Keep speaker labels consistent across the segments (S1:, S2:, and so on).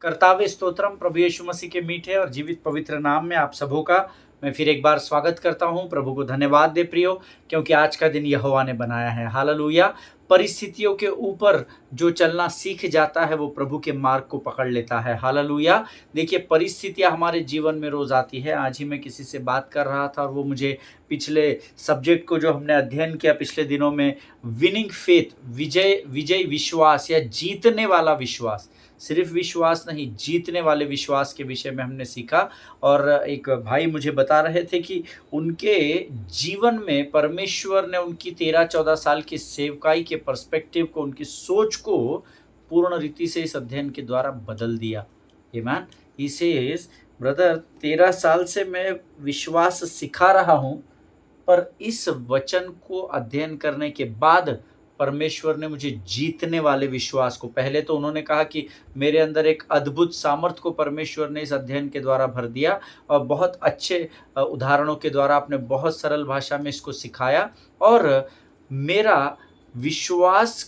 S1: कर्तावे स्तोत्रम प्रभु यीशु मसीह के मीठे और जीवित पवित्र नाम में आप सबों का मैं फिर एक बार स्वागत करता हूं। प्रभु को धन्यवाद दे प्रियो, क्योंकि आज का दिन यहोवा ने बनाया है। हालेलुया। परिस्थितियों के ऊपर जो चलना सीख जाता है वो प्रभु के मार्ग को पकड़ लेता है। हालेलुया। देखिए, परिस्थितियां हमारे जीवन में रोज आती है। आज ही मैं किसी से बात कर रहा था और वो मुझे पिछले सब्जेक्ट को जो हमने अध्ययन किया पिछले दिनों में, विनिंग फेथ, विजय विश्वास या जीतने वाला विश्वास, सिर्फ विश्वास नहीं, जीतने वाले विश्वास के विषय में हमने सीखा। और एक भाई मुझे बता रहे थे कि उनके जीवन में परमेश्वर ने उनकी 13-14 साल की सेवकाई के पर्सपेक्टिव को, उनकी सोच को पूर्ण रीति से इस अध्ययन के द्वारा बदल दिया। आमीन। ही सेज, ब्रदर, 13 साल से मैं विश्वास सिखा रहा हूं, पर इस वचन को अध्ययन करने के बाद परमेश्वर ने मुझे जीतने वाले विश्वास को, पहले तो उन्होंने कहा कि मेरे अंदर एक अद्भुत सामर्थ को परमेश्वर ने इस अध्ययन के द्वारा भर दिया और बहुत अच्छे उदाहरणों के द्वारा आपने बहुत सरल भाषा में इसको सिखाया। और मेरा विश्वास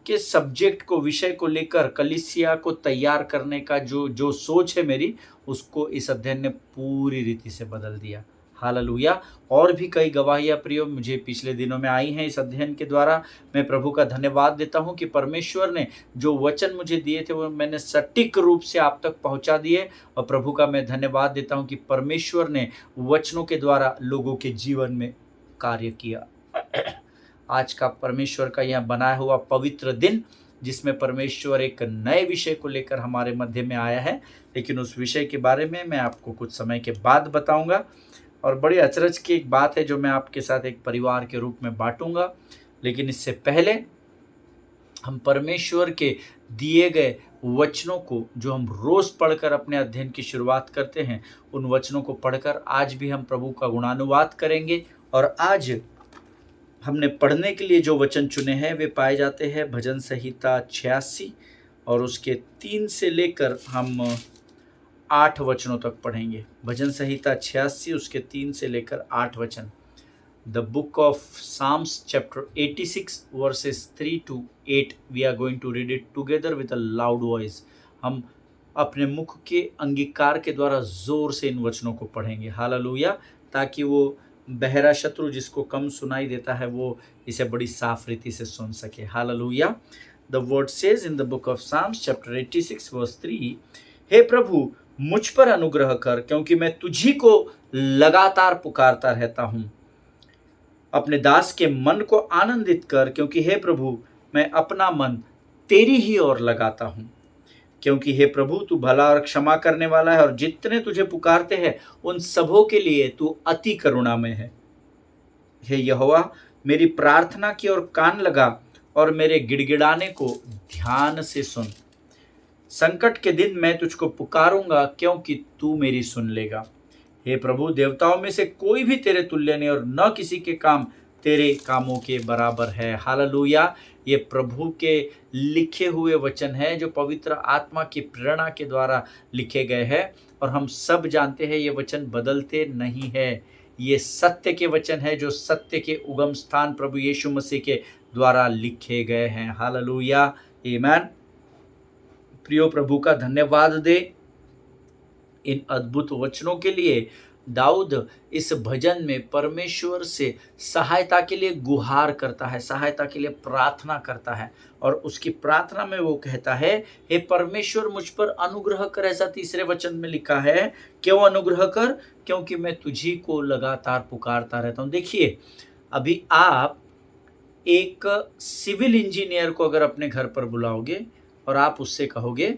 S1: के सब्जेक्ट को, विषय को लेकर कलीसिया को तैयार करने का जो सोच है मेरी, उसको इस अध्ययन ने पूरी रीति से बदल दिया। हालेलुया। और भी कई गवाहियां प्रियो मुझे पिछले दिनों में आई हैं इस अध्ययन के द्वारा। मैं प्रभु का धन्यवाद देता हूं कि परमेश्वर ने जो वचन मुझे दिए थे वो मैंने सटीक रूप से आप तक पहुंचा दिए। और प्रभु का मैं धन्यवाद देता हूं कि परमेश्वर ने वचनों के द्वारा लोगों के जीवन में कार्य किया। आज का परमेश्वर का यह बनाया हुआ पवित्र दिन, जिसमें परमेश्वर एक नए विषय को लेकर हमारे मध्य में आया है, लेकिन उस विषय के बारे में मैं आपको कुछ समय के बाद बताऊंगा। और बड़ी अचरज की एक बात है जो मैं आपके साथ एक परिवार के रूप में बांटूंगा। लेकिन इससे पहले हम परमेश्वर के दिए गए वचनों को, जो हम रोज पढ़कर अपने अध्ययन की शुरुआत करते हैं, उन वचनों को पढ़कर आज भी हम प्रभु का गुणानुवाद करेंगे। और आज हमने पढ़ने के लिए जो वचन चुने हैं वे पाए जाते हैं भजन संहिता 86 और उसके 3 से लेकर हम 8 वचनों तक पढ़ेंगे। भजन संहिता 86 उसके 3 से लेकर 8 वचन। The book of Psalms chapter 86 verses 3 to 8 we are going to read it together with a loud voice. हम अपने मुख के अंगीकार के द्वारा जोर से इन वचनों को पढ़ेंगे। हालेलुया। ताकि वो बहरा शत्रु जिसको कम सुनाई देता है वो इसे बड़ी साफ रीति से सुन सके। Hallelujah. The word says in the book of Psalms chapter 86 verse 3, हे प्रभु मुझ पर अनुग्रह कर, क्योंकि मैं तुझी को लगातार पुकारता रहता हूं। अपने दास के मन को आनंदित कर, क्योंकि हे प्रभु मैं अपना मन तेरी ही ओर लगाता हूं। क्योंकि हे प्रभु तू भला और क्षमा करने वाला है और जितने तुझे पुकारते हैं उन सबों के लिए तू अति करुणामय है। हे यहोवा, मेरी प्रार्थना की ओर कान लगा और मेरे गिड़गिड़ाने को ध्यान से सुन। संकट के दिन मैं तुझको पुकारूंगा, क्योंकि तू मेरी सुन लेगा। हे प्रभु, देवताओं में से कोई भी तेरे तुल्य नहीं और न किसी के काम तेरे कामों के बराबर है। हालेलुया। ये प्रभु के लिखे हुए वचन है जो पवित्र आत्मा की प्रेरणा के द्वारा लिखे गए हैं। और हम सब जानते हैं ये वचन बदलते नहीं है। ये सत्य के वचन है जो सत्य के उगम स्थान प्रभु यीशु मसीह के द्वारा लिखे गए हैं। हालेलुया। आमीन। प्रियो, प्रभु का धन्यवाद दे इन अद्भुत वचनों के लिए। दाऊद इस भजन में परमेश्वर से सहायता के लिए गुहार करता है, सहायता के लिए प्रार्थना करता है। और उसकी प्रार्थना में वो कहता है, हे परमेश्वर मुझ पर अनुग्रह कर। ऐसा 3 वचन में लिखा है। क्यों अनुग्रह कर? क्योंकि मैं तुझी को लगातार पुकारता रहता हूं। देखिए, अभी आप एक सिविल इंजीनियर को अगर अपने घर पर बुलाओगे और आप उससे कहोगे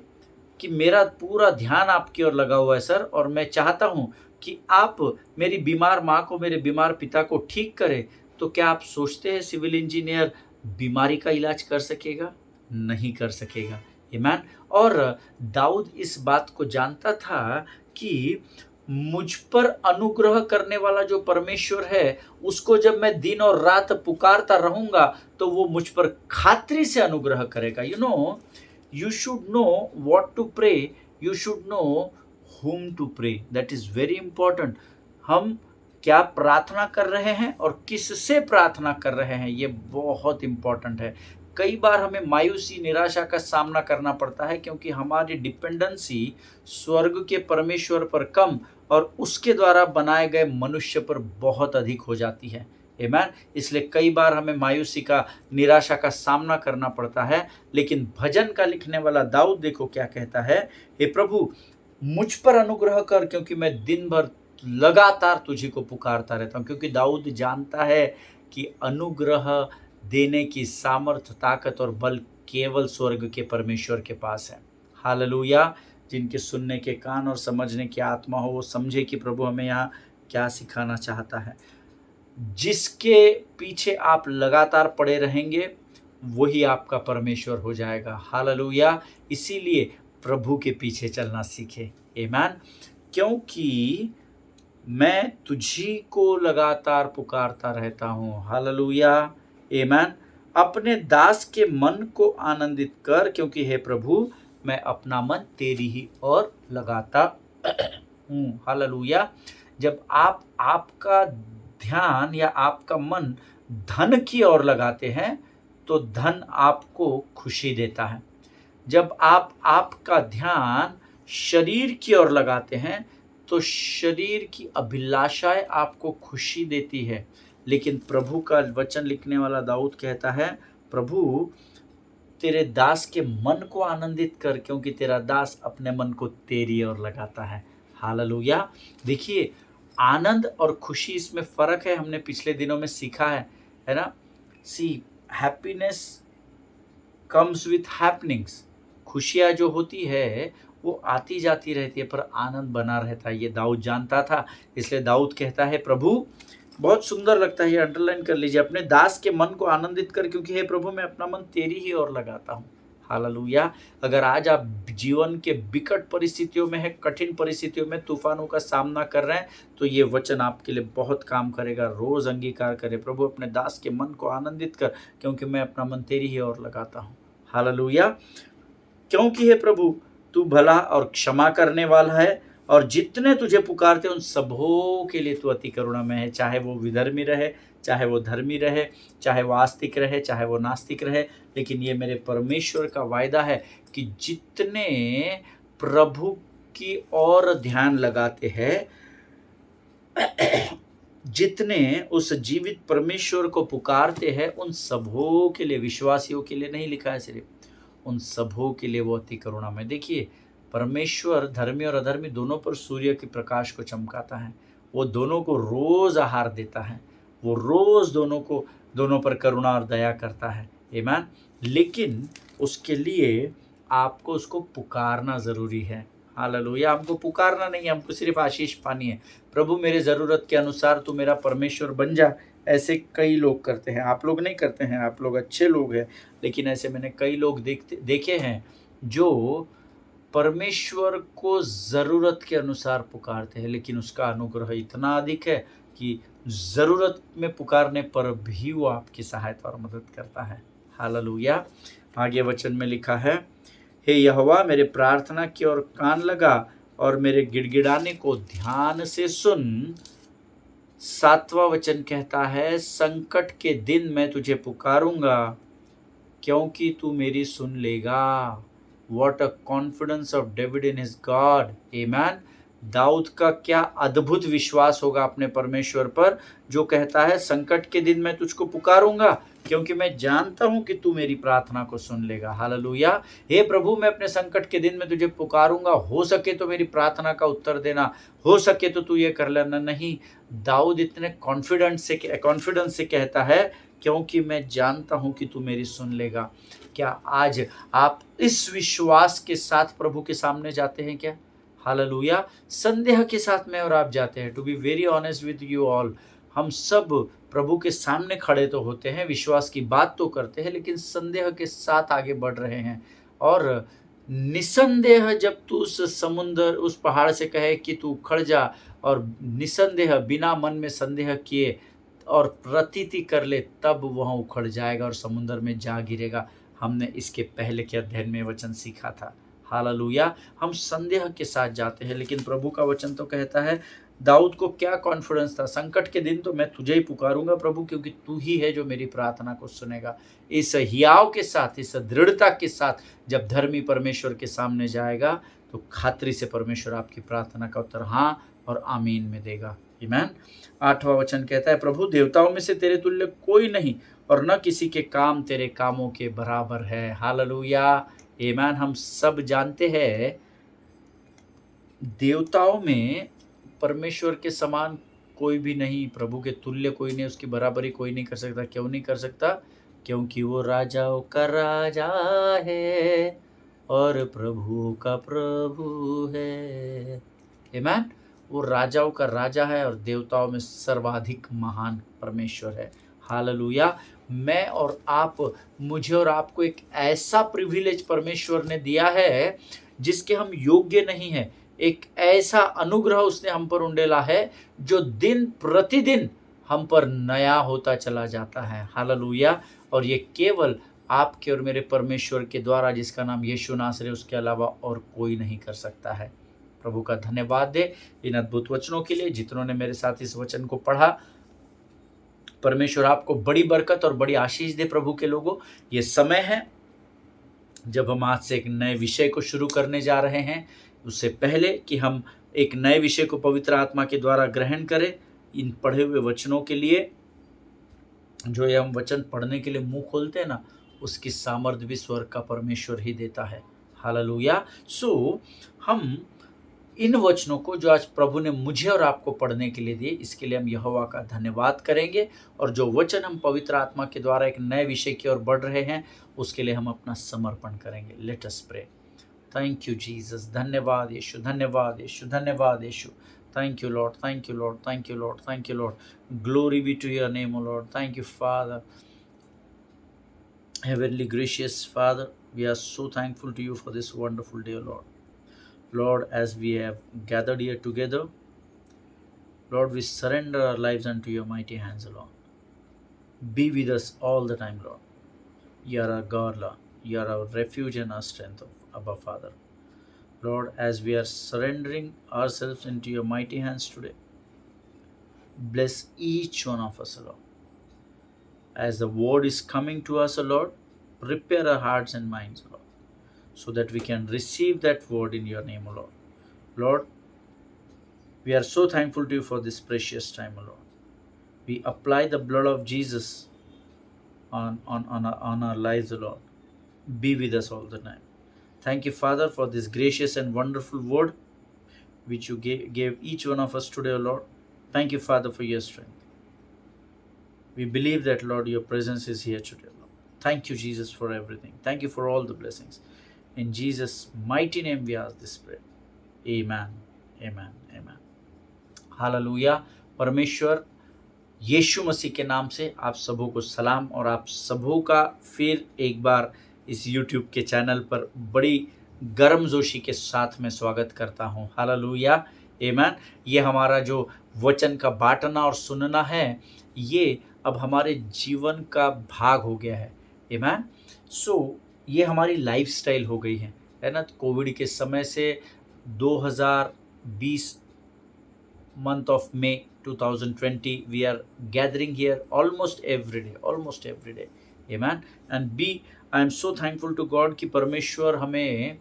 S1: कि मेरा पूरा ध्यान आपकी ओर लगा हुआ है सर, और मैं चाहता हूं कि आप मेरी बीमार माँ को, मेरे बीमार पिता को ठीक करें, तो क्या आप सोचते हैं सिविल इंजीनियर बीमारी का इलाज कर सकेगा? नहीं कर सकेगा। आमीन। और दाऊद इस बात को जानता था कि मुझ पर अनुग्रह करने वाला जो परमेश्वर है, उसको जब मैं दिन और रात पुकारता रहूंगा तो वो मुझ पर खातिर से अनुग्रह करेगा। You should know what to pray. You should know whom to pray. That is very important. हम क्या प्रार्थना कर रहे हैं और किससे प्रार्थना कर रहे हैं, ये बहुत इंपॉर्टेंट है। कई बार हमें मायूसी निराशा का सामना करना पड़ता है, क्योंकि हमारी डिपेंडेंसी स्वर्ग के परमेश्वर पर कम और उसके द्वारा बनाए गए मनुष्य पर बहुत अधिक हो जाती है। आमीन। इसलिए कई बार हमें मायूसी का, निराशा का सामना करना पड़ता है। लेकिन भजन का लिखने वाला दाऊद देखो क्या कहता है, हे प्रभु मुझ पर अनुग्रह कर, क्योंकि मैं दिन भर लगातार तुझी को पुकारता रहता हूँ। क्योंकि दाऊद जानता है कि अनुग्रह देने की सामर्थ, ताकत और बल केवल स्वर्ग के परमेश्वर के पास है। हालेलुया। जिनके सुनने के कान और समझने की आत्मा हो, वो समझे कि प्रभु हमें यहाँ क्या सिखाना चाहता है। जिसके पीछे आप लगातार पड़े रहेंगे वही आपका परमेश्वर हो जाएगा। हालेलुया। इसीलिए प्रभु के पीछे चलना सीखे। आमीन। क्योंकि मैं तुझी को लगातार पुकारता रहता हूँ। हालेलुया। आमीन। अपने दास के मन को आनंदित कर, क्योंकि हे प्रभु मैं अपना मन तेरी ही ओर लगाता हूँ। हालेलुया। जब आप आपका ध्यान या आपका मन धन की ओर लगाते हैं तो धन आपको खुशी देता है। जब आप आपका ध्यान शरीर की ओर लगाते हैं तो शरीर की अभिलाषाएं आपको खुशी देती है। लेकिन प्रभु का वचन लिखने वाला दाऊद कहता है, प्रभु तेरे दास के मन को आनंदित कर, क्योंकि तेरा दास अपने मन को तेरी ओर लगाता है। हालेलुया। देखिए आनंद और खुशी, इसमें फर्क है। हमने पिछले दिनों में सीखा है ना। सी हैप्पीनेस कम्स विथ हैपनिंग्स। खुशियाँ जो होती है वो आती जाती रहती है, पर आनंद बना रहता है। ये दाऊद जानता था। इसलिए दाऊद कहता है, प्रभु बहुत सुंदर लगता है, ये अंडरलाइन कर लीजिए, अपने दास के मन को आनंदित कर, क्योंकि हे प्रभु मैं अपना मन तेरी ही ओर लगाता हूँ। हालेलुया। अगर आज आप जीवन के विकट परिस्थितियों में है, कठिन परिस्थितियों में, तूफानों का सामना कर रहे हैं, तो ये वचन आपके लिए बहुत काम करेगा। रोज अंगीकार करें, प्रभु अपने दास के मन को आनंदित कर, क्योंकि मैं अपना मन तेरी ही ओर लगाता हूँ। हालेलुया। क्योंकि हे प्रभु तू भला और क्षमा करने वाला है, और जितने तुझे पुकारते उन सबों के लिए तू अति करुणामय है। चाहे वो विधर्मी रहे, चाहे वो धर्मी रहे, चाहे वो आस्तिक रहे, चाहे वो नास्तिक रहे, लेकिन ये मेरे परमेश्वर का वायदा है कि जितने प्रभु की ओर ध्यान लगाते हैं, जितने उस जीवित परमेश्वर को पुकारते हैं, उन सबों के लिए, विश्वासियों के लिए नहीं लिखा है सिर्फ, उन सबों के लिए वो अति करुणामय। देखिए परमेश्वर धर्मी और अधर्मी दोनों पर सूर्य के प्रकाश को चमकाता है। वो दोनों को रोज आहार देता है। वो रोज दोनों पर करुणा और दया करता है। आमीन। लेकिन उसके लिए आपको उसको पुकारना जरूरी है। हालेलुया। हमको पुकारना नहीं है, हमको सिर्फ आशीष पानी है। प्रभु मेरे ज़रूरत के अनुसार तू मेरा परमेश्वर बन जा। ऐसे कई लोग करते हैं। आप लोग नहीं करते हैं, आप लोग अच्छे लोग हैं, लेकिन ऐसे मैंने कई लोग देखे हैं जो परमेश्वर को ज़रूरत के अनुसार पुकारते हैं, लेकिन उसका अनुग्रह इतना अधिक है कि ज़रूरत में पुकारने पर भी वो आपकी सहायता और मदद करता है। हालेलुया। आगे वचन में लिखा है, हे यहोवा मेरे प्रार्थना की ओर कान लगा और मेरे गिड़गिड़ाने को ध्यान से सुन। 7वां वचन कहता है, संकट के दिन मैं तुझे पुकारूंगा, क्योंकि तू मेरी सुन लेगा। What a confidence of David in his God. Amen. Dawood का क्या अद्भुत विश्वास होगा अपने परमेश्वर पर, जो कहता है संकट के दिन मैं तुझको पुकारूंगा, क्योंकि मैं जानता हूं कि तू मेरी प्रार्थना को सुन लेगा। हालेलुया। हे प्रभु मैं अपने संकट के दिन में तुझे पुकारूंगा, हो सके तो मेरी प्रार्थना का उत्तर देना, हो सके तो तू ये कर लेना। नहीं, दाऊद इतने कॉन्फिडेंस से कहता है, क्योंकि मैं जानता हूं कि तू मेरी सुन लेगा। क्या आज आप इस विश्वास के साथ प्रभु के सामने जाते हैं क्या? हालेलुया। संदेह के साथ में और आप जाते हैं। To be very honest with you all, हम सब प्रभु के सामने खड़े तो होते हैं, विश्वास की बात तो करते हैं, लेकिन संदेह के साथ आगे बढ़ रहे हैं। और निसंदेह जब तू उस पहाड़ से कहे कि तू उखड़ जा, और निसंदेह बिना मन में संदेह किए और प्रतीति कर ले, तब वह उखड़ जाएगा और समुद्र में जा गिरेगा। हमने इसके पहले के अध्ययन में वचन सीखा था। हालेलुया। हम संदेह के साथ जाते हैं, लेकिन प्रभु का वचन तो कहता है दाऊद को क्या कॉन्फिडेंस था, संकट के दिन तो मैं तुझे ही पुकारूंगा प्रभु, क्योंकि तू ही है जो मेरी प्रार्थना को सुनेगा। इस हियाव के साथ, इस दृढ़ता के साथ जब धर्मी परमेश्वर के सामने जाएगा तो खातरी से परमेश्वर आपकी प्रार्थना का उत्तर हाँ और आमीन में देगा। आमीन। 8वां वचन कहता है, प्रभु देवताओं में से तेरे तुल्य कोई नहीं और न किसी के काम तेरे कामों के बराबर है। हालेलुया। आमीन। हम सब जानते हैं देवताओं में परमेश्वर के समान कोई भी नहीं, प्रभु के तुल्य कोई नहीं, उसकी बराबरी कोई नहीं कर सकता। क्यों नहीं कर सकता? क्योंकि वो राजाओं का राजा है और प्रभु का प्रभु है। आमीन। वो राजाओं का राजा है और देवताओं में सर्वाधिक महान परमेश्वर है। हालेलुया। मैं और आप, मुझे और आपको एक ऐसा प्रिविलेज परमेश्वर ने दिया है जिसके हम योग्य नहीं हैं। एक ऐसा अनुग्रह उसने हम पर उंडेला है जो दिन प्रतिदिन हम पर नया होता चला जाता है। हालेलुया। और ये केवल आपके और मेरे परमेश्वर के द्वारा, जिसका नाम यीशु नासरी, उसके अलावा और कोई नहीं कर सकता है। प्रभु का धन्यवाद दे इन अद्भुत वचनों के लिए। जितनों ने मेरे साथ इस वचन को पढ़ा, परमेश्वर आपको बड़ी बरकत और बड़ी आशीष दे। प्रभु के लोगों, ये समय है जब हम आज से एक नए विषय को शुरू करने जा रहे हैं। उससे पहले कि हम एक नए विषय को पवित्र आत्मा के द्वारा ग्रहण करें, इन पढ़े हुए वचनों के लिए, जो ये हम वचन पढ़ने के लिए मुंह खोलते हैं ना, उसकी सामर्थ्य भी स्वर्ग का परमेश्वर ही देता है। हालेलुया। सो हम इन वचनों को जो आज प्रभु ने मुझे और आपको पढ़ने के लिए दिए, इसके लिए हम यहोवा का धन्यवाद करेंगे। और जो वचन हम पवित्र आत्मा के द्वारा एक नए विषय की ओर बढ़ रहे हैं, उसके लिए हम अपना समर्पण करेंगे। Let us pray. Thank you Jesus. धन्यवाद यीशु, धन्यवाद यीशु, धन्यवाद यीशु। Thank you, Lord. Thank you, Lord. Thank you, Lord. Thank you, Lord. Glory be to your name, O Lord. Thank you, Father. Heavenly gracious Father, we are so thankful to you for this wonderful day, O Lord. Lord, as we have gathered here together, Lord, we surrender our lives unto your mighty hands, O Lord. Be with us all the time, Lord. You are our God, Lord. You are our refuge and our strength, Abba, Father. Lord, as we are surrendering ourselves into your mighty hands today, bless each one of us, Lord. As the word is coming to us, Lord, prepare our hearts and minds, Lord, so that we can receive that word in your name, Lord. Lord, we are so thankful to you for this precious time, Lord. We apply the blood of Jesus on our lives, Lord. Be with us all the time. Thank you, Father, for this gracious and wonderful word which you gave each one of us today, Lord. Thank you, Father, for your strength. We believe that, Lord, your presence is here today, Lord. Thank you, Jesus, for everything. Thank you for all the blessings. In Jesus' mighty name we ask this prayer. Amen. Amen. Amen. Hallelujah. परमेश्वर यीशु मसीह के नाम से आप सबों को सलाम, और आप सबों का फिर एक बार इस YouTube के चैनल पर बड़ी गर्मजोशी के साथ मैं स्वागत करता हूँ। हालेलुया। आमीन। ये हमारा जो वचन का बांटना और सुनना है, ये अब हमारे जीवन का भाग हो गया है। आमीन। सो ये हमारी लाइफस्टाइल हो गई है ना। कोविड के समय से 2020 month of May 2020, we are gathering here almost every day. Amen. And I am so thankful to God कि परमेश्वर हमें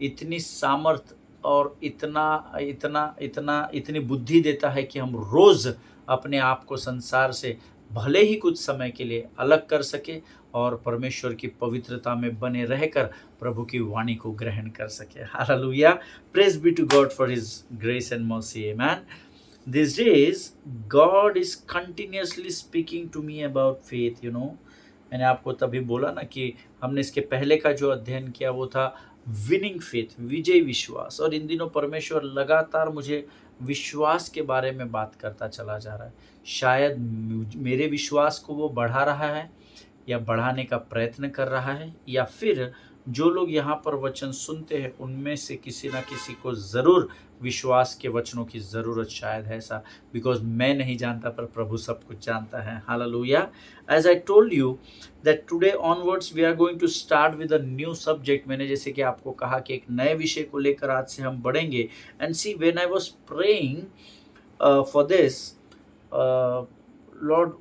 S1: इतनी सामर्थ और इतनी बुद्धि देता है कि हम रोज अपने आप को संसार से भले ही कुछ समय के लिए अलग कर सके और परमेश्वर की पवित्रता में बने रहकर प्रभु की वाणी को ग्रहण कर सके। Hallelujah. Praise be to God for his grace and mercy. Amen. These days, God is continuously speaking to me about faith, you know. मैंने आपको तभी बोला ना कि हमने इसके पहले का जो अध्ययन किया वो था विनिंग फेथ, विजय विश्वास। और इन दिनों परमेश्वर लगातार मुझे विश्वास के बारे में बात करता चला जा रहा है। शायद मेरे विश्वास को वो बढ़ा रहा है या बढ़ाने का प्रयत्न कर रहा है, या फिर जो लोग यहाँ पर वचन सुनते हैं उनमें से किसी ना किसी को ज़रूर विश्वास के वचनों की ज़रूरत शायद है ऐसा, बिकॉज मैं नहीं जानता पर प्रभु सब कुछ जानता है। Hallelujah. As I told you that today onwards we are going to start with a new subject. मैंने जैसे कि आपको कहा कि एक नए विषय को लेकर आज से हम बढ़ेंगे। And see, when I was praying for this, Lord,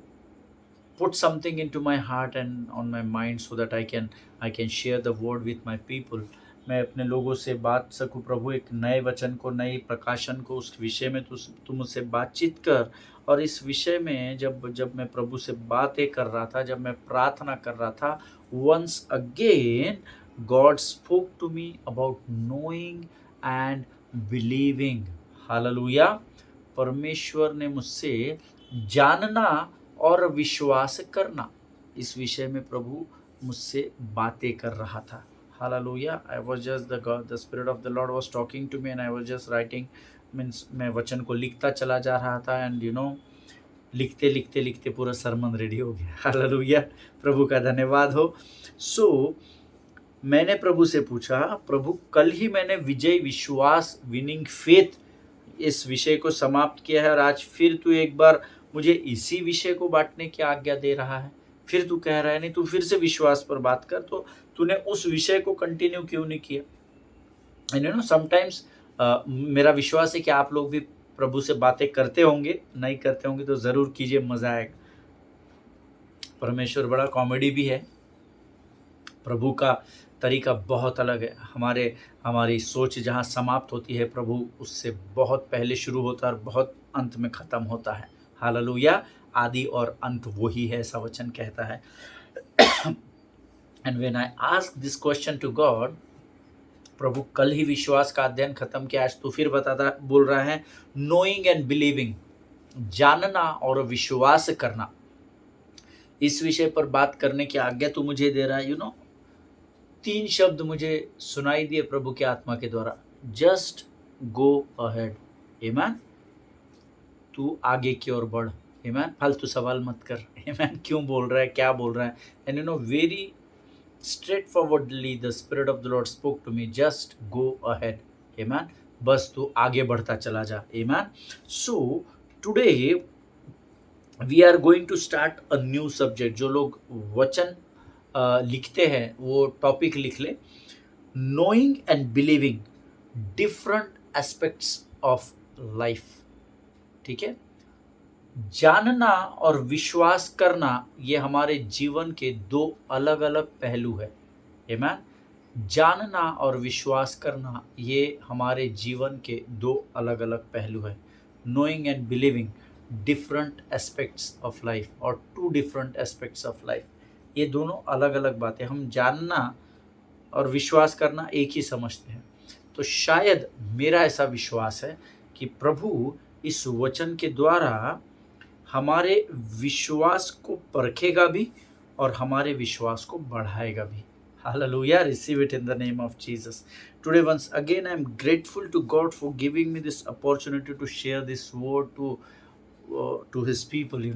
S1: put something into my heart and on my mind so that I can share the word with my people. मैं अपने लोगों से बात सकूं प्रभु, एक नए वचन को, नई प्रकाशन को, उस विषय में तू मुझसे बातचीत कर। और इस विषय में जब जब मैं प्रभु से बातें कर रहा था, जब मैं प्रार्थना कर रहा था, once again God spoke to me about knowing and believing. Hallelujah. परमेश्वर ने मुझसे जानना और विश्वास करना, इस विषय में प्रभु मुझसे बातें कर रहा था। Hallelujah. I was just the spirit of the Lord was talking to me and I was just writing, means मैं वचन को लिखता चला जा रहा था एंड लिखते लिखते लिखते पूरा सरमन रेडी हो गया। हालेलुया। प्रभु का धन्यवाद हो। सो मैंने प्रभु से पूछा, प्रभु कल ही मैंने विजय विश्वास विनिंग फेथ इस विषय को समाप्त किया है और आज फिर तू एक बार मुझे इसी विषय को बांटने की आज्ञा दे रहा है। फिर तू कह रहा है नहीं, तू फिर से विश्वास पर बात कर। तो तूने उस विषय को कंटिन्यू क्यों नहीं किया? एंड समटाइम्स मेरा विश्वास है कि आप लोग भी प्रभु से बातें करते होंगे, नहीं करते होंगे तो ज़रूर कीजिए, मज़ा आएगा। परमेश्वर बड़ा कॉमेडी भी है। प्रभु का तरीका बहुत अलग है। हमारी सोच जहाँ समाप्त होती है, प्रभु उससे बहुत पहले शुरू होता है और बहुत अंत में ख़त्म होता है। हालेलुया। आदि और अंत वही है, ऐसा वचन कहता है। And when I ask this question to God, प्रभु कल ही विश्वास का अध्ययन खत्म किया, आज तो फिर बोल रहा है नोइंग एंड बिलीविंग, जानना और विश्वास करना, इस विषय पर बात करने की आज्ञा तू मुझे दे रहा है। 3 शब्द मुझे सुनाई दिए प्रभु के आत्मा के द्वारा, जस्ट गो अहेड। आमीन। तू आगे की ओर बढ़। आमीन। फालतू सवाल मत कर। आमीन। क्यों बोल रहा है, क्या बोल रहा है? And very straightforwardly the spirit of the Lord spoke to me, just go ahead। Amen। बस तू आगे बढ़ता चला जा। Amen। So today we are going to start a new subject। जो लोग वचन लिखते हैं वो टॉपिक लिख ले, knowing and believing different aspects of life। ठीक है। जानना और विश्वास करना ये हमारे जीवन के 2 अलग अलग पहलू है। आमीन। जानना और विश्वास करना ये हमारे जीवन के 2 अलग अलग पहलू है। Knowing and believing different aspects of life और 2 डिफरेंट एस्पेक्ट्स ऑफ लाइफ, ये दोनों अलग अलग बातें। हम जानना और विश्वास करना एक ही समझते हैं। तो शायद मेरा ऐसा विश्वास है कि प्रभु इस वचन के द्वारा हमारे विश्वास को परखेगा भी और हमारे विश्वास को बढ़ाएगा भी। Hallelujah. Receive it in the name of Jesus. Today once again I am grateful to God for giving me this opportunity to share this word to his people.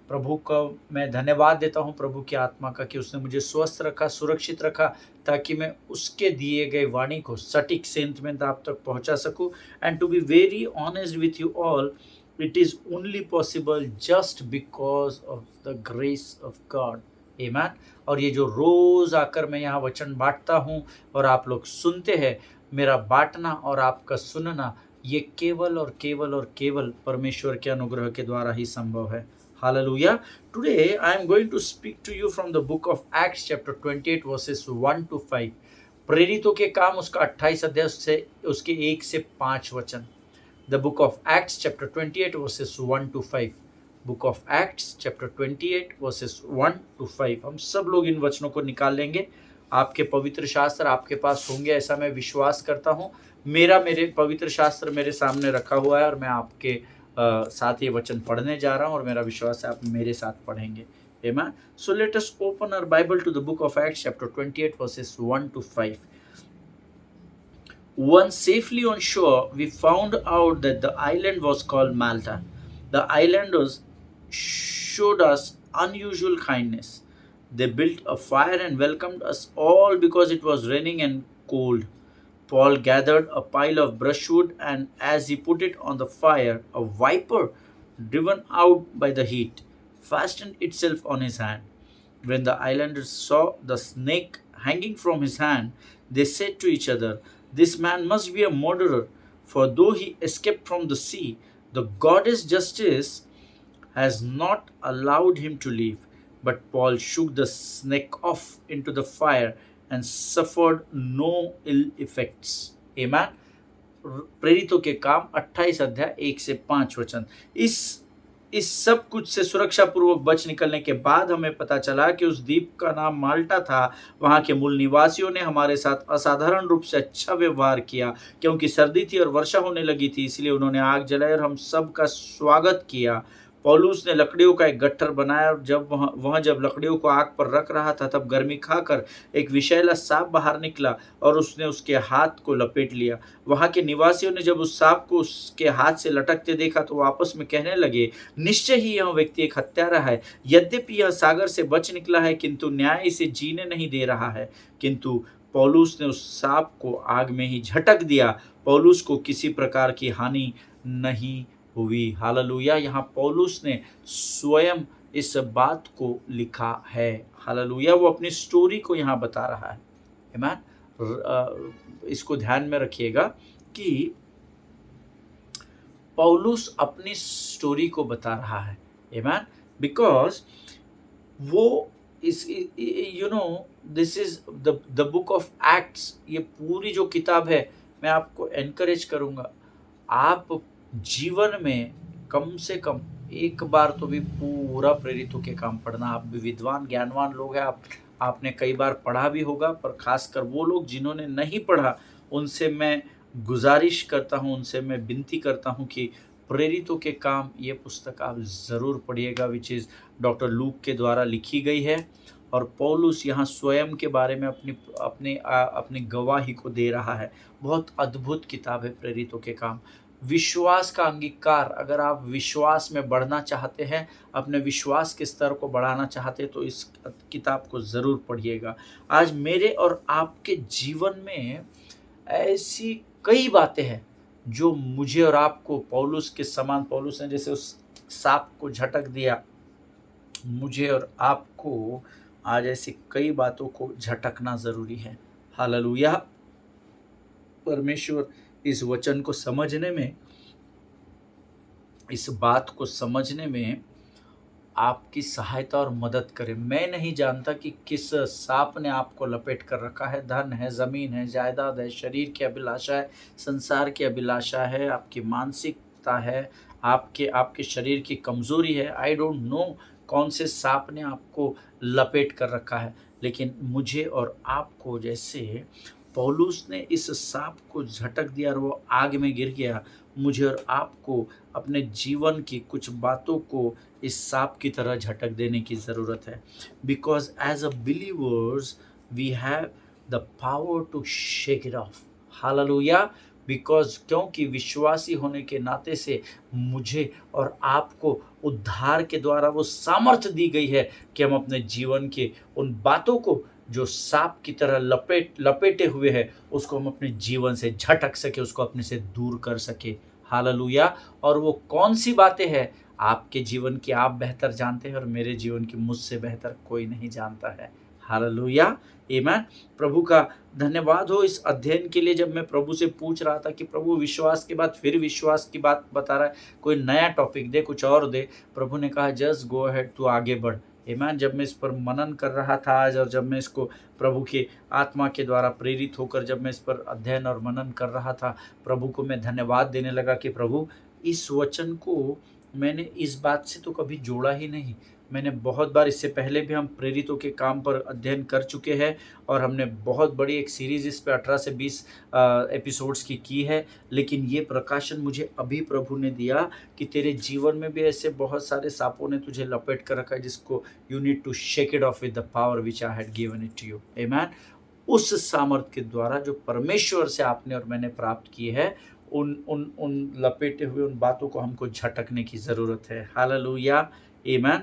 S1: प्रभु का मैं धन्यवाद देता हूँ, प्रभु की आत्मा का, कि उसने मुझे स्वस्थ रखा, सुरक्षित रखा, ताकि मैं उसके दिए गए वाणी को सटीक सेंत में आप तक पहुँचा सकूँ। And to be very honest with you all, it is only possible just because of the grace of God। Amen। और ये जो रोज आकर मैं यहाँ वचन बांटता हूँ और आप लोग सुनते हैं, मेरा बांटना और आपका सुनना ये केवल और केवल और केवल परमेश्वर के अनुग्रह के द्वारा ही संभव है। Hallelujah. Today I am going to speak to you from the book of Acts chapter 28 verses 1 to 5। प्रेरितों के काम उसका 28 अध्याय से उसके 1 से 5 वचन। The book of Acts chapter 28 verses 1 to 5। Book of Acts chapter 28 verses 1 to 5। हम सब लोग इन वचनों को निकाल लेंगे। आपके पवित्र शास्त्र आपके पास होंगे, ऐसा मैं विश्वास करता हूँ। मेरे पवित्र शास्त्र मेरे सामने रखा हुआ है और मैं आपके साथ ये वचन पढ़ने जा रहा हूँ और मेरा विश्वास है आप मेरे साथ पढ़ेंगे। Amen। So let us open our Bible to the book of Acts chapter 28 verses 1 to 5। Once safely on shore, we found out that the island was called Malta. The islanders showed us unusual kindness. They built a fire and welcomed us all because it was raining and cold. Paul gathered a pile of brushwood, and as he put it on the fire, a viper, driven out by the heat, fastened itself on his hand. When the islanders saw the snake hanging from his hand, they said to each other, "This man must be a murderer, for though he escaped from the sea, the goddess justice has not allowed him to leave. But Paul shook the snake off into the fire and suffered no ill effects. Amen. प्रेरितों के काम 28 अध्याय 1 से 5 वचन। इस सब कुछ से सुरक्षा पूर्वक बच निकलने के बाद हमें पता चला कि उस द्वीप का नाम माल्टा था। वहां के मूल निवासियों ने हमारे साथ असाधारण रूप से अच्छा व्यवहार किया। क्योंकि सर्दी थी और वर्षा होने लगी थी, इसलिए उन्होंने आग जलाई और हम सब का स्वागत किया। पौलुस ने लकड़ियों का एक गट्ठर बनाया और जब जब लकड़ियों को आग पर रख रहा था, तब गर्मी खाकर एक विषैला सांप बाहर निकला और उसने उसके हाथ को लपेट लिया। वहां के निवासियों ने जब उस सांप को उसके हाथ से लटकते देखा तो आपस में कहने लगे, निश्चय ही यह व्यक्ति एक हत्यारा है। यद्यपि यह सागर से बच निकला है, किंतु न्याय इसे जीने नहीं दे रहा है। किंतु पौलुस ने उस सांप को आग में ही झटक दिया। पौलुस को किसी प्रकार की हानि नहीं हुई। हालेलुया। यहाँ पौलुस ने स्वयं इस बात को लिखा है। हालेलुया। वो अपनी स्टोरी को यहाँ बता रहा है। आमीन। इसको ध्यान में रखिएगा कि पौलुस अपनी स्टोरी को बता रहा है। आमीन। बिकॉज वो इस this is the book of acts. ये पूरी जो किताब है, मैं आपको एनकरेज करूंगा, आप जीवन में कम से कम एक बार तो भी पूरा प्रेरितों के काम पढ़ना। आप भी विद्वान ज्ञानवान लोग हैं, आपने कई बार पढ़ा भी होगा, पर खासकर वो लोग जिन्होंने नहीं पढ़ा, उनसे मैं गुजारिश करता हूं, उनसे मैं विनती करता हूं कि प्रेरितों के काम ये पुस्तक आप ज़रूर पढ़िएगा, विच इज़ डॉक्टर लूक के द्वारा लिखी गई है। और पौलुस यहाँ स्वयं के बारे में अपनी गवाही को दे रहा है। बहुत अद्भुत किताब है प्रेरितों के काम। विश्वास का अंगीकार, अगर आप विश्वास में बढ़ना चाहते हैं, अपने विश्वास के स्तर को बढ़ाना चाहते हैं, तो इस किताब को ज़रूर पढ़िएगा। आज मेरे और आपके जीवन में ऐसी कई बातें हैं जो मुझे और आपको पौलुस के समान, पौलुस ने जैसे उस सांप को झटक दिया, मुझे और आपको आज ऐसी कई बातों को झटकना ज़रूरी है। हालेलुया। परमेश्वर इस वचन को समझने में, इस बात को समझने में आपकी सहायता और मदद करे। मैं नहीं जानता कि किस सांप ने आपको लपेट कर रखा है। धन है, ज़मीन है, जायदाद है, शरीर की अभिलाषा है, संसार की अभिलाषा है, आपकी मानसिकता है, आपके शरीर की कमज़ोरी है। आई डोंट नो कौन से सांप ने आपको लपेट कर रखा है, लेकिन मुझे और आपको जैसे पौलुस ने इस सांप को झटक दिया और वो आग में गिर गया, मुझे और आपको अपने जीवन की कुछ बातों को इस सांप की तरह झटक देने की ज़रूरत है। Because as a believers we have the power to shake it off. Hallelujah. Because क्योंकि विश्वासी होने के नाते से मुझे और आपको उद्धार के द्वारा वो सामर्थ्य दी गई है कि हम अपने जीवन के उन बातों को जो सांप की तरह लपेटे हुए है, उसको हम अपने जीवन से झटक सके, उसको अपने से दूर कर सके। हालेलुया। और वो कौन सी बातें हैं आपके जीवन की आप बेहतर जानते हैं, और मेरे जीवन की मुझसे बेहतर कोई नहीं जानता है। हालेलुया। आमीन। प्रभु का धन्यवाद हो इस अध्ययन के लिए। जब मैं प्रभु से पूछ रहा था कि प्रभु विश्वास के बाद फिर विश्वास की बात बता रहा है, कोई नया टॉपिक दे, कुछ और दे, प्रभु ने कहा जस्ट गो अहेड, तू आगे बढ़। आमीन। जब मैं इस पर मनन कर रहा था आज, और जब मैं इसको प्रभु के आत्मा के द्वारा प्रेरित होकर जब मैं इस पर अध्ययन और मनन कर रहा था, प्रभु को मैं धन्यवाद देने लगा कि प्रभु इस वचन को मैंने इस बात से तो कभी जोड़ा ही नहीं। मैंने बहुत बार, इससे पहले भी हम प्रेरितों के काम पर अध्ययन कर चुके हैं और हमने बहुत बड़ी एक सीरीज़ इस पे 18 से 20 एपिसोड्स की है। लेकिन ये प्रकाशन मुझे अभी प्रभु ने दिया कि तेरे जीवन में भी ऐसे बहुत सारे सांपों ने तुझे लपेट कर रखा है, जिसको you need to shake it off with the power which I had given it to you. Amen. उस सामर्थ के द्वारा जो परमेश्वर से आपने और मैंने प्राप्त की है, उन लपेटे हुए उन बातों को हमको झटकने की ज़रूरत है। हालेलुया। आमीन।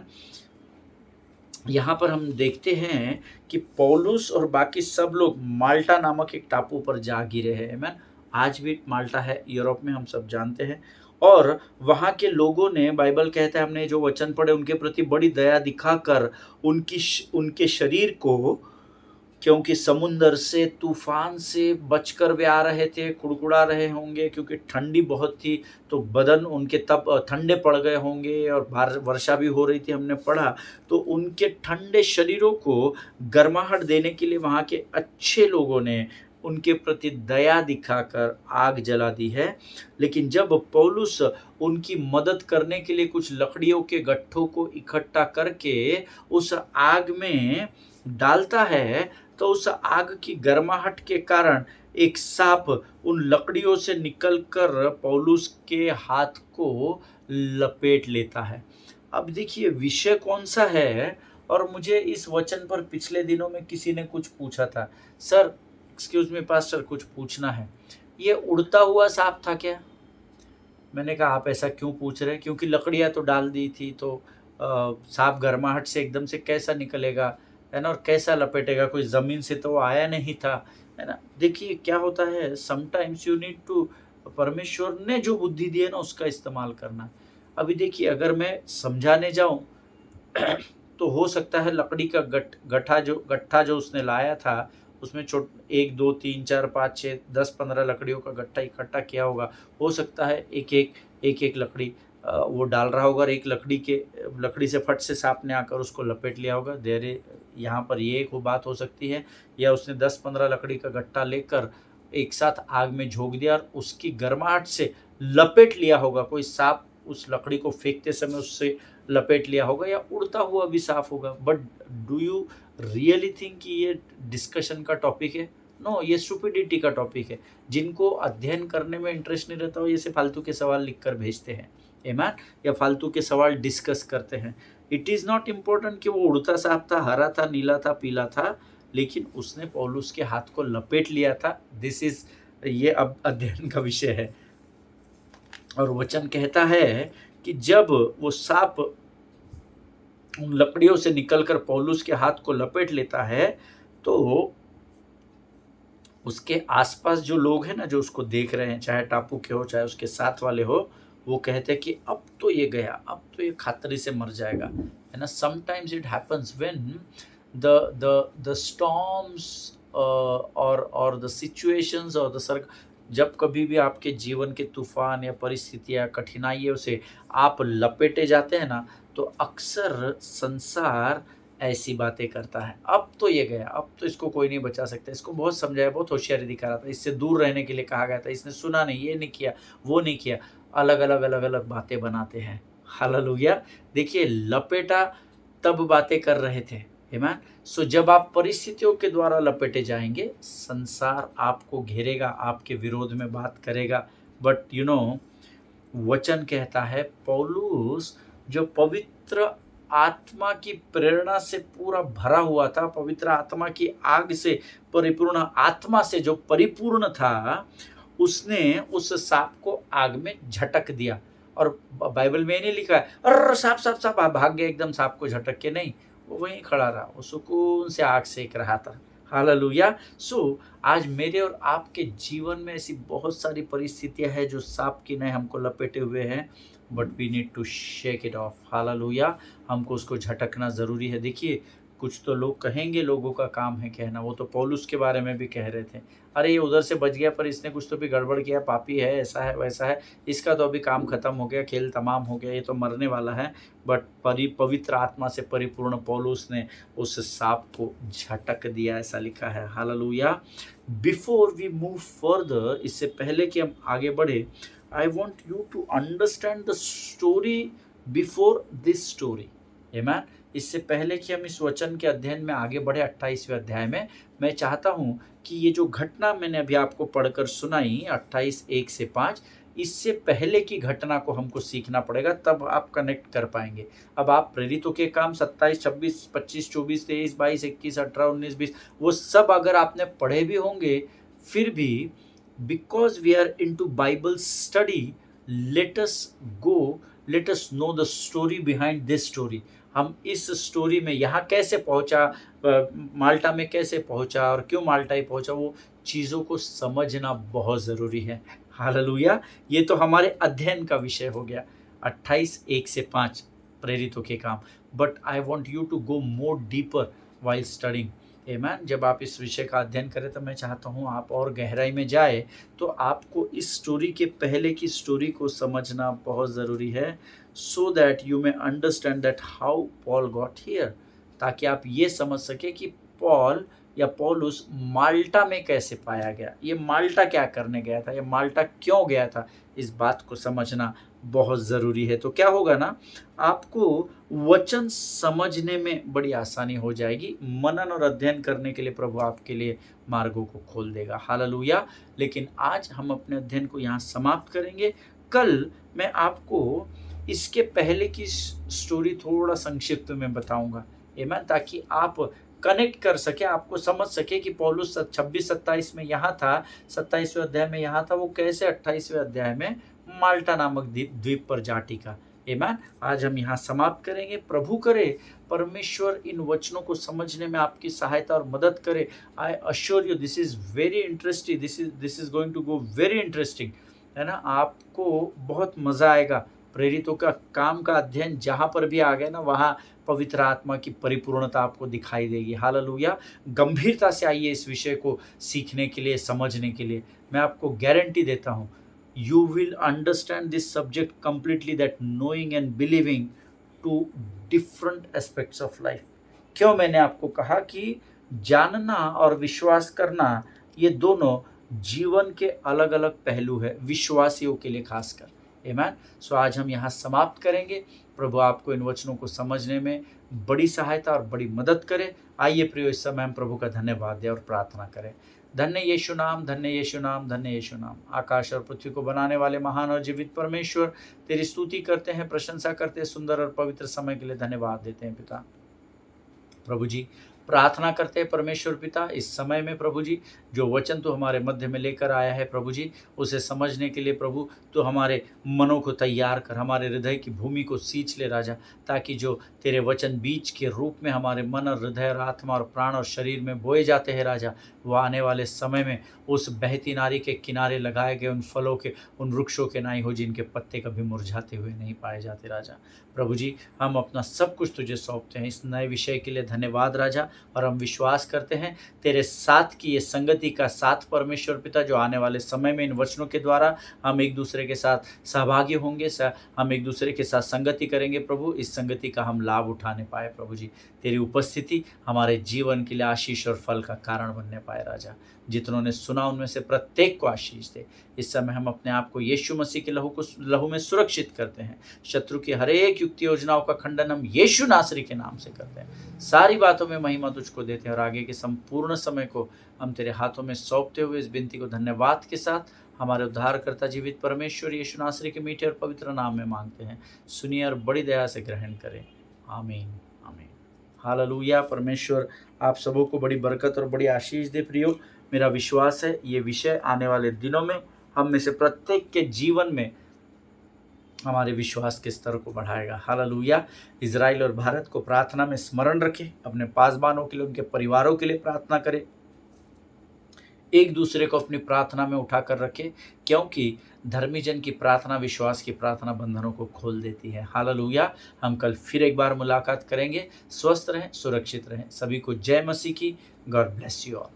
S1: यहाँ पर हम देखते हैं कि पौलुस और बाकी सब लोग माल्टा नामक एक टापू पर जा गिरे हैं। आमीन। आज भी माल्टा है यूरोप में, हम सब जानते हैं। और वहाँ के लोगों ने, बाइबल कहता है, हमने जो वचन पढ़े, उनके प्रति बड़ी दया दिखाकर उनके शरीर को क्योंकि समुंदर से तूफान से बचकर वे आ रहे थे, कुड़कुड़ा रहे होंगे क्योंकि ठंडी बहुत थी, तो बदन उनके तब ठंडे पड़ गए होंगे और वर्षा भी हो रही थी, हमने पढ़ा। तो उनके ठंडे शरीरों को गर्माहट देने के लिए वहाँ के अच्छे लोगों ने उनके प्रति दया दिखाकर आग जला दी है। लेकिन जब पौलुस उनकी मदद करने के लिए कुछ लकड़ियों के गट्ठों को इकट्ठा करके उस आग में डालता है, तो उस आग की गर्माहट के कारण एक सांप उन लकड़ियों से निकलकर पौलुस के हाथ को लपेट लेता है। अब देखिए विषय कौन सा है। और मुझे इस वचन पर पिछले दिनों में किसी ने कुछ पूछा था, सर एक्सक्यूज मी पास्टर, कुछ पूछना है, ये उड़ता हुआ सांप था क्या? मैंने कहा आप ऐसा क्यों पूछ रहे हैं? क्योंकि लकड़ियाँ तो डाल दी थी, तो सांप गर्माहट से एकदम से कैसा निकलेगा, है ना, और कैसा लपेटेगा? कोई ज़मीन से तो वो आया नहीं था, है ना। देखिए क्या होता है, समटाइम्स यू नीड टू, परमेश्वर ने जो बुद्धि दी है ना उसका इस्तेमाल करना। अभी देखिए अगर मैं समझाने जाऊं तो हो सकता है लकड़ी का गट्ठा जो उसने लाया था उसमें 1 2 3 4 5 6 10 15 लकड़ियों का गट्ठा इकट्ठा किया होगा। हो सकता है एक लकड़ी वो डाल रहा होगा और एक लकड़ी से फट से सांप ने आकर उसको लपेट लिया होगा। यहाँ पर ये एक बात हो सकती है, या उसने 10-15 लकड़ी का गट्ठा लेकर एक साथ आग में झोंक दिया और उसकी गर्माहट से लपेट लिया होगा। कोई सांप उस लकड़ी को फेंकते समय उससे लपेट लिया होगा, या उड़ता हुआ भी साफ होगा। But do you really think कि ये डिस्कशन का टॉपिक है? नो, ये स्टुपिडिटी का टॉपिक है। जिनको अध्ययन करने में इंटरेस्ट नहीं रहता हो ये से फालतू के सवाल लिख कर भेजते हैं, आमेन, या फालतू के सवाल डिस्कस करते हैं। इट इज़ नॉट इम्पोर्टेंट कि वो उड़ता सांप था, हरा था, नीला था, पीला था, लेकिन उसने पौलुस के हाथ को लपेट लिया था। ये अब अध्ययन का विषय है। और वचन कहता है कि जब वो सांप उन लकड़ियों से निकलकर पौलुस के हाथ को लपेट लेता है, तो उसके आसपास जो लोग हैं ना, जो उसको देख रहे हैं, चाहे टापू के हो चाहे उसके साथ वाले हो, वो कहते हैं कि अब तो ये गया, अब तो ये खतरे से मर जाएगा, है ना। Sometimes it happens when the storms और द सिचुएशंस और द जब कभी भी आपके जीवन के तूफान या परिस्थितियाँ कठिनाइयों से आप लपेटे जाते हैं ना, तो अक्सर संसार ऐसी बातें करता है, अब तो ये गया, अब तो इसको कोई नहीं बचा सकता, इसको बहुत समझाया, बहुत होशियारी दिखा रहा था, इससे दूर रहने के लिए कहा गया था, इसने सुना नहीं, ये नहीं किया, वो नहीं किया, अलग अलग बातें बनाते हैं। हालेलुया। देखिए लपेटा तब बातें कर रहे थे, आमीन। सो जब आप परिस्थितियों के द्वारा लपेटे जाएंगे, संसार आपको घेरेगा, आपके विरोध में बात करेगा। बट वचन कहता है पौलुस जो पवित्र आत्मा की प्रेरणा से पूरा भरा हुआ था, पवित्र आत्मा की आग से परिपूर्ण, आत्मा से जो परिपूर्ण था, उसने उस सांप को आग में झटक दिया। और बाइबल में नहीं लिखा है अरे सांप सांप सांप भाग गया एकदम सांप को झटक के, नहीं, वो वहीं खड़ा रहा, वो सुकून से आग सेक रहा था। हालेलुया। सो आज मेरे और आपके जीवन में ऐसी बहुत सारी परिस्थितियां हैं जो सांप की नहीं हमको लपेटे हुए हैं, but we need to shake it off. Hallelujah. हमको उसको झटकना ज़रूरी है। देखिए कुछ तो लोग कहेंगे, लोगों का काम है कहना, वो तो पौलुस के बारे में भी कह रहे थे, अरे ये उधर से बच गया पर इसने कुछ तो भी गड़बड़ किया, पापी है, ऐसा है वैसा है, इसका तो अभी काम खत्म हो गया, खेल तमाम हो गया, ये तो मरने वाला है। बट पवित्र आत्मा से परिपूर्ण पौलुस ने उस सांप को झटक दिया, ऐसा लिखा है। Hallelujah. Before we move further, इससे पहले कि हम आगे बढ़े, I want you to understand the story before this story. Amen. इससे पहले कि हम इस वचन के अध्ययन में आगे बढ़े 28वें अध्याय में, मैं चाहता हूँ कि ये जो घटना मैंने अभी आपको पढ़कर सुनाई 28:1-5, इससे पहले की घटना को हमको सीखना पड़ेगा, तब आप कनेक्ट कर पाएंगे। अब आप प्रेरितों के काम 27, 26, 25, 24, 23, 22, 21, 18, 19, 20 वो सब अगर आपने पढ़े भी होंगे, फिर भी because we are into Bible study, let us know the story behind this story. हम इस स्टोरी में यहाँ कैसे पहुँचा, माल्टा में कैसे पहुँचा और क्यों माल्टा ही पहुँचा, वो चीज़ों को समझना बहुत ज़रूरी है। हालेलुया। ये तो हमारे अध्ययन का विषय हो गया 28:1-5 प्रेरितों के काम। But I want you to go more deeper while studying. Amen. जब आप इस विषय का अध्ययन करें तो मैं चाहता हूँ आप और गहराई में जाए, तो आपको इस स्टोरी के पहले की स्टोरी को समझना बहुत ज़रूरी है, so that you may understand that how Paul got here, ताकि आप ये समझ सके कि पॉल या पौलुस माल्टा में कैसे पाया गया, ये माल्टा क्या करने गया था, ये माल्टा क्यों गया था, इस बात को समझना बहुत ज़रूरी है। तो क्या होगा ना, आपको वचन समझने में बड़ी आसानी हो जाएगी, मनन और अध्ययन करने के लिए प्रभु आपके लिए मार्गों को खोल देगा। हालेलुया। लेकिन आज हम अपने अध्ययन को यहाँ समाप्त करेंगे। कल मैं आपको इसके पहले की स्टोरी थोड़ा संक्षिप्त में बताऊंगा, आमीन, ताकि आप कनेक्ट कर सके, आपको समझ सके कि पौलुस 26-27 में यहाँ था, 27वें अध्याय में यहाँ था, वो कैसे 28वें अध्याय में माल्टा नामक द्वीप पर जा टिका। आमीन। आज हम यहाँ समाप्त करेंगे। प्रभु करे परमेश्वर इन वचनों को समझने में आपकी सहायता और मदद करे। I assure you this is very interesting, this is going to go very interesting, है ना। आपको बहुत मजा आएगा। प्रेरितों का काम का अध्ययन जहाँ पर भी आ गए ना, वहाँ पवित्र आत्मा की परिपूर्णता आपको दिखाई देगी। हालेलुया। गंभीरता से आइए इस विषय को सीखने के लिए, समझने के लिए। मैं आपको गारंटी देता हूँ, you will understand this subject completely, that knowing and believing to different aspects of life। क्यों मैंने आपको कहा कि जानना और विश्वास करना ये दोनों जीवन के अलग अलग पहलू है, विश्वासियों के लिए खासकर। आमीन। सो आज हम यहाँ समाप्त करेंगे। प्रभु आपको इन वचनों को समझने में बड़ी सहायता और बड़ी मदद करे। आइए प्रियो, इस समय हम प्रभु का धन्यवाद दें और प्रार्थना करें। धन्य यीशु नाम, धन्य यीशु नाम, धन्य यीशु नाम। आकाश और पृथ्वी को बनाने वाले महान और जीवित परमेश्वर, तेरी स्तुति करते हैं, प्रशंसा करते हैं, सुंदर और पवित्र समय के लिए धन्यवाद देते हैं पिता। प्रभु जी, प्रार्थना करते हैं परमेश्वर पिता, इस समय में प्रभु जी जो वचन तो हमारे मध्य में लेकर आया है प्रभु जी, उसे समझने के लिए प्रभु तो हमारे मनों को तैयार कर, हमारे हृदय की भूमि को सींच ले राजा, ताकि जो तेरे वचन बीज के रूप में हमारे मन और हृदय और आत्मा और प्राण और शरीर में बोए जाते हैं राजा, वो आने वाले समय में उस बहती नारी के किनारे लगाए गए उन फलों के, उन वृक्षों के नाई हो जिनके पत्ते कभी मुरझाते हुए नहीं पाए जाते राजा। प्रभु जी, हम अपना सब कुछ तुझे सौंपते हैं। इस नए विषय के लिए धन्यवाद राजा, और हम विश्वास करते हैं तेरे साथ की ये संगति का साथ परमेश्वर पिता, जो आने वाले समय में इन वचनों के द्वारा हम एक दूसरे के साथ सहभागी होंगे, हम एक दूसरे के साथ संगति करेंगे प्रभु, इस संगति का हम लाभ उठाने पाए प्रभु जी। तेरी उपस्थिति हमारे जीवन के लिए आशीष और फल का कारण बनने पाए राजा। जितनों ने सुना उनमें से प्रत्येक को आशीष दे। इस समय हम अपने आप को यीशु मसीह के लहू में सुरक्षित करते हैं। शत्रु की हर एक युक्ति योजनाओं का खंडन हम यीशु नासरी के नाम से करते हैं। सारी बातों में महिमा तुझको देते हैं, और आगे के संपूर्ण समय को हम तेरे हाथों में सौंपते हुए इस विनती को धन्यवाद के साथ हमारे उद्धारकर्ता जीवित परमेश्वर यीशु नासरी के मीठे और पवित्र नाम में मांगते हैं। सुनिए और बड़ी दया से ग्रहण करें। आमीन, आमीन। हालेलुया। परमेश्वर आप सबों को बड़ी बरकत और बड़ी आशीष दे प्रियो। मेरा विश्वास है ये विषय आने वाले दिनों में हम में से प्रत्येक के जीवन में हमारे विश्वास के स्तर को बढ़ाएगा। हालेलुया। इजराइल और भारत को प्रार्थना में स्मरण रखें, अपने पासबानों के लिए, उनके परिवारों के लिए प्रार्थना करें, एक दूसरे को अपनी प्रार्थना में उठाकर रखें, क्योंकि धर्मी जन की प्रार्थना, विश्वास की प्रार्थना बंधनों को खोल देती है। हालेलुया। हम कल फिर एक बार मुलाकात करेंगे। स्वस्थ रहें, सुरक्षित रहें। सभी को जय मसीह की। God bless you all.